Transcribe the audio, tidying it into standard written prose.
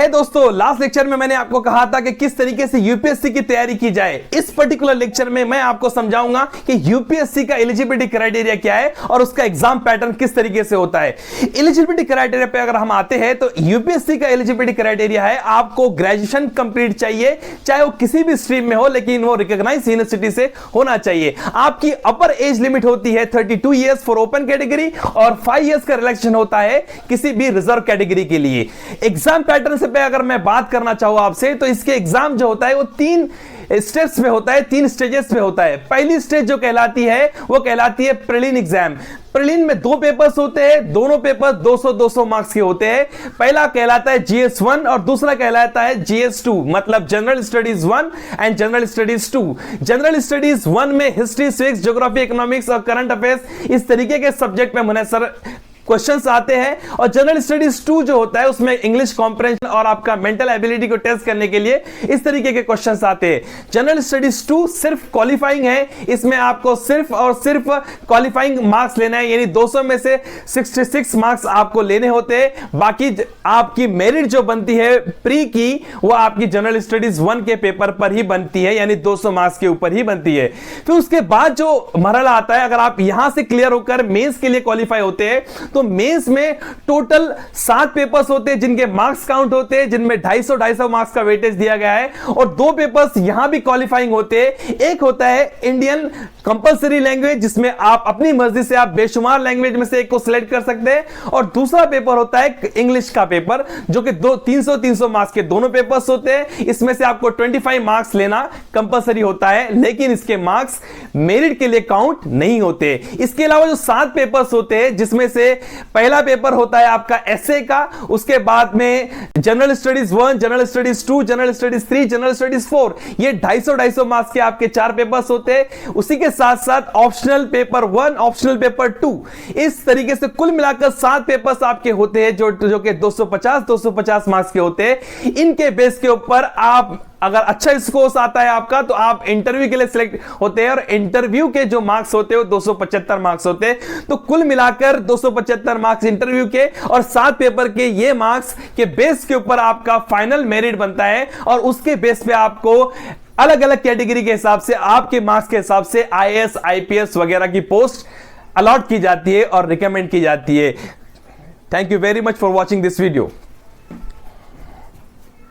है दोस्तों, last lecture में मैंने आपको कहा था कि किस तरीके से यूपीएससी की तैयारी की जाए। इस पर्टिकुलर लेक्चर में मैं आपको समझाऊंगा कि यूपीएससी का एलिजिबिलिटी क्राइटेरिया क्या है और उसका एग्जाम पैटर्न किस तरीके से होता है। एलिजिबिलिटी क्राइटेरिया पे अगर हम आते हैं तो यूपीएससी का एलिजिबिलिटी क्राइटेरिया है आपको ग्रेजुएशन कंप्लीट चाहिए, चाहे वो किसी भी स्ट्रीम में हो, लेकिन वो रिकॉग्नाइज्ड यूनिवर्सिटी से होना चाहिए। आपकी अपर एज लिमिट होती है 32 इयर्स फॉर ओपन कैटेगरी और 5 इयर्स का रिलैक्सेशन होता है किसी भी रिजर्व कैटेगरी के लिए। एग्जाम पैटर्न से पे अगर मैं बात करना चाहूं आपसे तो इसके एग्जाम जो होता है वो 3 स्टेप्स में होता है, 3 स्टेजेस में होता है। पहली स्टेज जो कहलाती है वो कहलाती है प्रीलिम एग्जाम। प्रीलिम में 2 पेपर्स होते हैं, दोनों पेपर 200-200 मार्क्स के होते हैं। पहला कहलाता है जीएस 1 और दूसरा कहलाता है जीएस 2, मतलब general studies 1 and general studies 2। General studies 1 में हिस्ट्री, सिविक्स, ज्योग्राफी, इकोनॉमिक्स और करंट अफेयर्स इस तरीके के सब्जेक्ट में मुनस्सर क्वेश्चंस आते हैं। और जनरल स्टडीज 2 जो होता है उसमें इंग्लिश कॉम्प्रिहेंशन और आपका मेंटल एबिलिटी को टेस्ट करने के लिए इस तरीके के क्वेश्चंस आते हैं। जनरल स्टडीज 2 सिर्फ क्वालिफाइंग है, इसमें आपको सिर्फ और सिर्फ क्वालिफाइंग मार्क्स लेना है, यानी 200 में से 66 मार्क्स आपको लेने होते हैं। बाकी आपकी मेरिट जो बनती है प्री की वो आपकी जनरल स्टडीज 1 के पेपर पर ही बनती है, यानी 200 मार्क्स के ऊपर ही बनती है। फिर उसके बाद जो मरहला आता है, अगर आप यहां से क्लियर होकर मेंस के लिए क्वालिफाई होते हैं तो मेंस में टोटल 7 पेपर्स होते हैं जिनके मार्क्स काउंट होते हैं, जिनमें 250 मार्क्स का वेटेज दिया गया है। और 2 पेपर्स यहां भी क्वालिफाइंग होते हैं। एक होता है इंडियन कंपलसरी लैंग्वेज, जिसमें आप अपनी मर्जी से आप बेशुमार लैंग्वेज में से एक को सिलेक्ट कर सकते हैं, और दूसरा पेपर होता है इंग्लिश का पेपर, जो कि 300 मार्क्स के दोनों पेपर्स होते हैं। इसमें से आपको 25 मार्क्स लेना कंपलसरी होता है, लेकिन इसके मार्क्स मेरिट के लिए काउंट नहीं होते। इसके अलावा जो 7 पेपर्स होते हैं, जिसमें से पहला पेपर होता है आपका एसए का, उसके बाद में general studies 1, general studies 2, general studies 3, general studies 4, ये 250 मार्क्स के आपके 4 पेपर्स होते हैं। उसी के साथ साथ ऑप्शनल पेपर 1, ऑप्शनल पेपर 2, इस तरीके से कुल मिलाकर 7 पेपर्स आपके होते हैं जो कि 250 मार्क्स के होते हैं। इनके बेस के ऊपर आप अगर अच्छा स्कोर आता है आपका तो आप इंटरव्यू के लिए सिलेक्ट होते हैं, और इंटरव्यू के जो मार्क्स होते हैं वो 275 मार्क्स होते हैं। तो कुल मिलाकर 275 मार्क्स इंटरव्यू के और 7 पेपर के ये मार्क्स के बेस के ऊपर आपका फाइनल मेरिट बनता है, और उसके बेस पे आपको अलग अलग कैटेगरी के हिसाब से आपके मार्क्स के हिसाब से आईएएस, आईपीएस वगैरह की पोस्ट अलॉट की जाती है और रिकमेंड की जाती है। Thank you very much for watching this video.